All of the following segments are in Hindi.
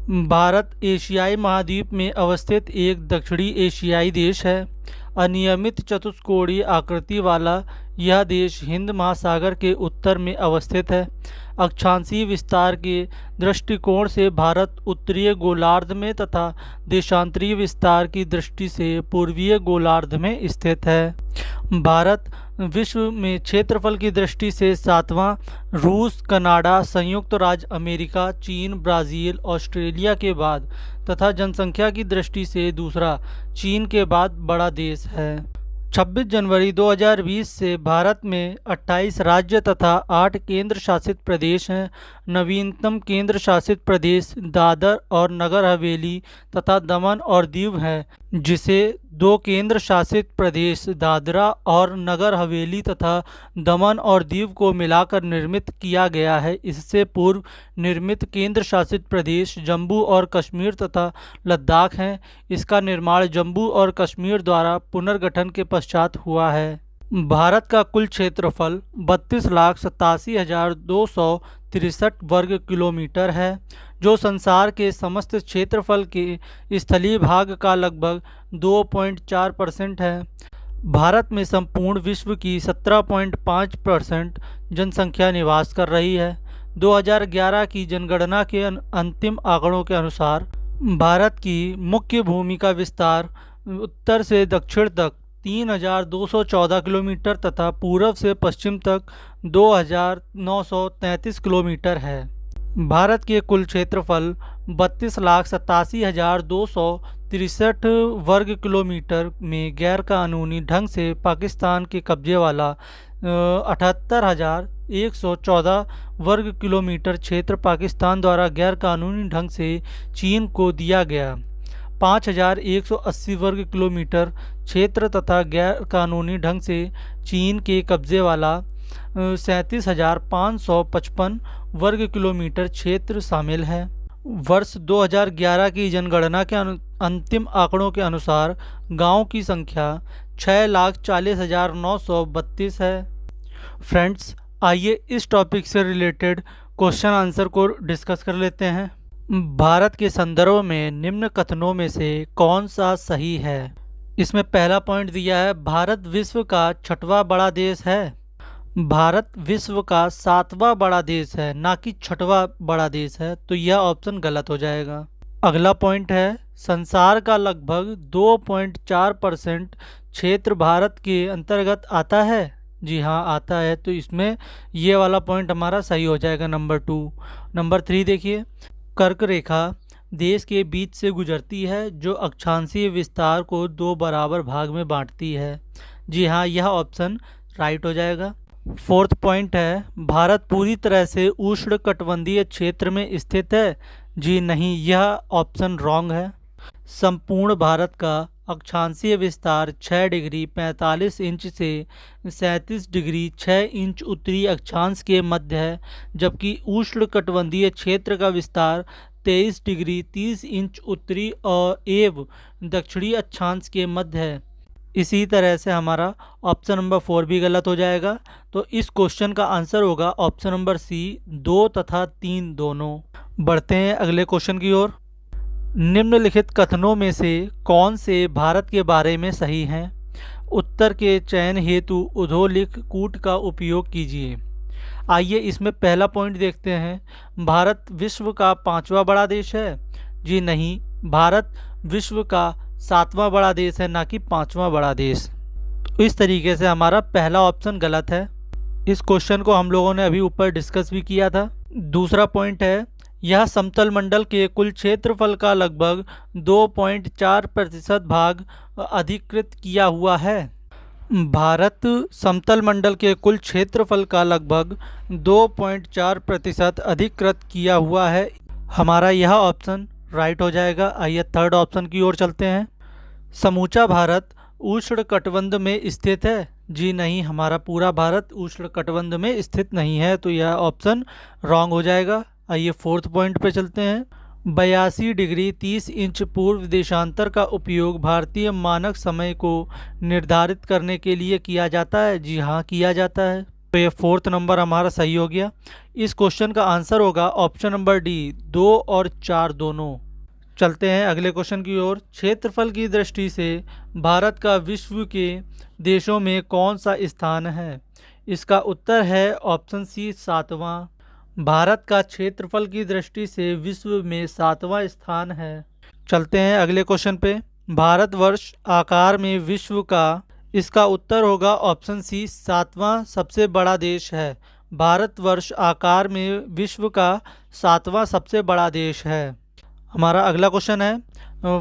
भारत एशियाई महाद्वीप में अवस्थित एक दक्षिणी एशियाई देश है। अनियमित चतुष्कोणीय आकृति वाला यह देश हिंद महासागर के उत्तर में अवस्थित है। अक्षांशीय विस्तार के दृष्टिकोण से भारत उत्तरीय गोलार्ध में तथा देशांतरीय विस्तार की दृष्टि से पूर्वीय गोलार्ध में स्थित है। भारत विश्व में क्षेत्रफल की दृष्टि से सातवां, रूस, कनाडा, संयुक्त राज्य अमेरिका, चीन, ब्राज़ील, ऑस्ट्रेलिया के बाद तथा जनसंख्या की दृष्टि से दूसरा, चीन के बाद बड़ा देश है। 26 जनवरी 2020 से भारत में 28 राज्य तथा 8 केंद्र शासित प्रदेश हैं। नवीनतम केंद्र शासित प्रदेश दादर और नगर हवेली तथा दमन और दीव है, जिसे 2 केंद्र शासित प्रदेश दादरा और नगर हवेली तथा दमन और दीव को मिलाकर निर्मित किया गया है। इससे पूर्व निर्मित केंद्र शासित प्रदेश जम्मू और कश्मीर तथा लद्दाख हैं। इसका निर्माण जम्मू और कश्मीर द्वारा पुनर्गठन के पश्चात हुआ है। भारत का कुल क्षेत्रफल 32,87,263 वर्ग किलोमीटर है, जो संसार के समस्त क्षेत्रफल के स्थलीय भाग का लगभग 2.4% है। भारत में संपूर्ण विश्व की 17.5% जनसंख्या निवास कर रही है। 2011 की जनगणना के अंतिम आंकड़ों के अनुसार भारत की मुख्य भूमि का विस्तार उत्तर से दक्षिण तक 3,214 किलोमीटर तथा पूर्व से पश्चिम तक 2,933 किलोमीटर है। भारत के कुल क्षेत्रफल 32,87,263 वर्ग किलोमीटर में गैर कानूनी ढंग से पाकिस्तान के कब्जे वाला 78,114 वर्ग किलोमीटर क्षेत्र पाकिस्तान द्वारा गैर कानूनी ढंग से चीन को दिया गया। 5,180 वर्ग किलोमीटर क्षेत्र तथा गैर कानूनी ढंग से चीन के कब्जे वाला 37,555 वर्ग किलोमीटर क्षेत्र शामिल है। वर्ष 2011 की जनगणना के अंतिम आंकड़ों के अनुसार गांवों की संख्या 6,40,932 है। फ्रेंड्स, आइए इस टॉपिक से रिलेटेड क्वेश्चन आंसर को डिस्कस कर लेते हैं। भारत के संदर्भ में निम्न कथनों में से कौन सा सही है? इसमें पहला पॉइंट दिया है, भारत विश्व का 6वां बड़ा देश है। भारत विश्व का 7वां बड़ा देश है, ना कि 6वां बड़ा देश है, तो यह ऑप्शन गलत हो जाएगा। अगला पॉइंट है, संसार का लगभग 2.4% क्षेत्र भारत के अंतर्गत आता है। जी हाँ, आता है, तो इसमें ये वाला पॉइंट हमारा सही हो जाएगा, नंबर 2। नंबर 3 देखिए, कर्क रेखा देश के बीच से गुजरती है, जो अक्षांशीय विस्तार को 2 बराबर भाग में बांटती है। जी हाँ, यह ऑप्शन राइट हो जाएगा। 4th पॉइंट है, भारत पूरी तरह से उष्णकटिबंधीय क्षेत्र में स्थित है। जी नहीं, यह ऑप्शन रॉन्ग है। संपूर्ण भारत का अक्षांशीय विस्तार 6 डिग्री 45 इंच से 37 डिग्री 6 इंच उत्तरी अक्षांश के मध्य है, जबकि उष्णकटिबंधीय क्षेत्र का विस्तार 23 डिग्री 30 इंच उत्तरी और एवं दक्षिणी अक्षांश के मध्य है। इसी तरह से हमारा ऑप्शन नंबर 4 भी गलत हो जाएगा। तो इस क्वेश्चन का आंसर होगा ऑप्शन नंबर सी, 2 तथा 3 दोनों। बढ़ते हैं अगले क्वेश्चन की ओर। निम्नलिखित कथनों में से कौन से भारत के बारे में सही हैं? उत्तर के चयन हेतु उद्धोलिख कूट का उपयोग कीजिए। आइए इसमें पहला पॉइंट देखते हैं, भारत विश्व का 5वां बड़ा देश है। जी नहीं, भारत विश्व का 7वां बड़ा देश है, ना कि 5वां बड़ा देश। तो इस तरीके से हमारा पहला ऑप्शन गलत है। इस क्वेश्चन को हम लोगों ने अभी ऊपर डिस्कस भी किया था। दूसरा पॉइंट है, यह समतल मंडल के कुल क्षेत्रफल का लगभग 2.4% भाग अधिकृत किया हुआ है। भारत समतल मंडल के कुल क्षेत्रफल का लगभग 2.4% अधिकृत किया हुआ है। हमारा यह ऑप्शन राइट हो जाएगा। आइए 3rd ऑप्शन की ओर चलते हैं। समूचा भारत उष्णकटिबंध में स्थित है। जी नहीं, हमारा पूरा भारत उष्णकटिबंध में स्थित नहीं है, तो यह ऑप्शन रॉन्ग हो जाएगा। आइए 4th पॉइंट पे चलते हैं। 82 डिग्री 30 इंच पूर्व देशांतर का उपयोग भारतीय मानक समय को निर्धारित करने के लिए किया जाता है। जी हाँ, किया जाता है। तो ये 4th नंबर हमारा सही हो गया। इस क्वेश्चन का आंसर होगा ऑप्शन नंबर डी, 2 और 4 दोनों। चलते हैं अगले क्वेश्चन की ओर। क्षेत्रफल की दृष्टि से भारत का विश्व के देशों में कौन सा स्थान है? इसका उत्तर है ऑप्शन सी, 7वां। भारत का क्षेत्रफल की दृष्टि से विश्व में 7वां स्थान है। चलते हैं अगले क्वेश्चन पे। भारतवर्ष आकार में विश्व का, इसका उत्तर होगा ऑप्शन सी, 7वां सबसे बड़ा देश है। भारतवर्ष आकार में विश्व का 7वां सबसे बड़ा देश है। हमारा अगला क्वेश्चन है,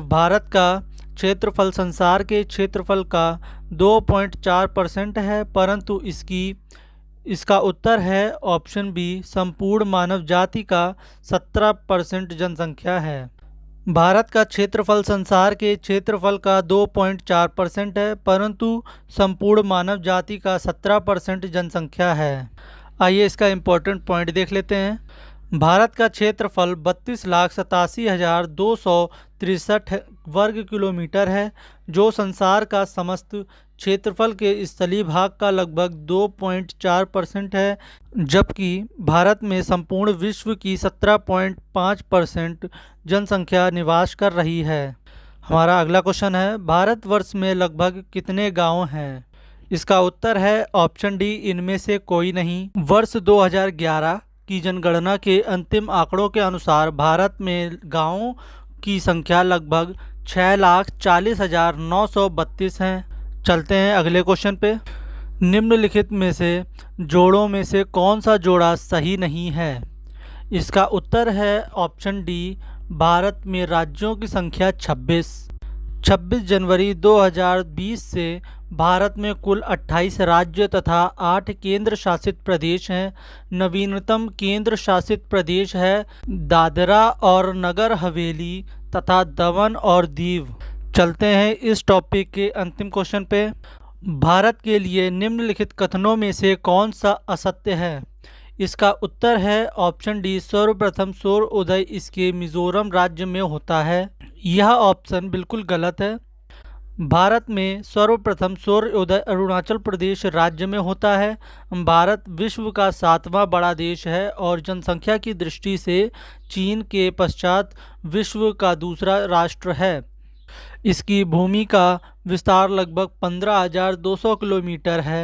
भारत का क्षेत्रफल संसार के क्षेत्रफल का 2.4% है, परंतु इसका उत्तर है ऑप्शन बी, संपूर्ण मानव जाति का 17% जनसंख्या है। भारत का क्षेत्रफल संसार के क्षेत्रफल का 2.4% है, परंतु संपूर्ण मानव जाति का 17% जनसंख्या है। आइए इसका इम्पोर्टेंट पॉइंट देख लेते हैं। भारत का क्षेत्रफल 32,87,263 वर्ग किलोमीटर है, जो संसार का समस्त क्षेत्रफल के स्थलीय भाग का लगभग 2.4% है, जबकि भारत में संपूर्ण विश्व की 17.5% जनसंख्या निवास कर रही है। हमारा अगला क्वेश्चन है, भारतवर्ष में लगभग कितने गांव हैं? इसका उत्तर है ऑप्शन डी, इनमें से कोई नहीं। वर्ष 2011 की जनगणना के अंतिम आंकड़ों के अनुसार भारत में गांवों की संख्या लगभग 6,40,932 हैं। चलते हैं अगले क्वेश्चन पे। निम्नलिखित में से जोड़ों में से कौन सा जोड़ा सही नहीं है? इसका उत्तर है ऑप्शन डी, भारत में राज्यों की संख्या 26 जनवरी 2020 से भारत में कुल 28 राज्य तथा 8 केंद्र शासित प्रदेश हैं। नवीनतम केंद्र शासित प्रदेश है दादरा और नगर हवेली तथा दमन और दीव। चलते हैं इस टॉपिक के अंतिम क्वेश्चन पे। भारत के लिए निम्नलिखित कथनों में से कौन सा असत्य है? इसका उत्तर है ऑप्शन डी, सर्वप्रथम सौर उदय इसके मिजोरम राज्य में होता है। यह ऑप्शन बिल्कुल गलत है। भारत में सर्वप्रथम सौर उदय अरुणाचल प्रदेश राज्य में होता है। भारत विश्व का 7वां बड़ा देश है और जनसंख्या की दृष्टि से चीन के पश्चात विश्व का दूसरा राष्ट्र है। इसकी भूमि का विस्तार लगभग 15,200 किलोमीटर है।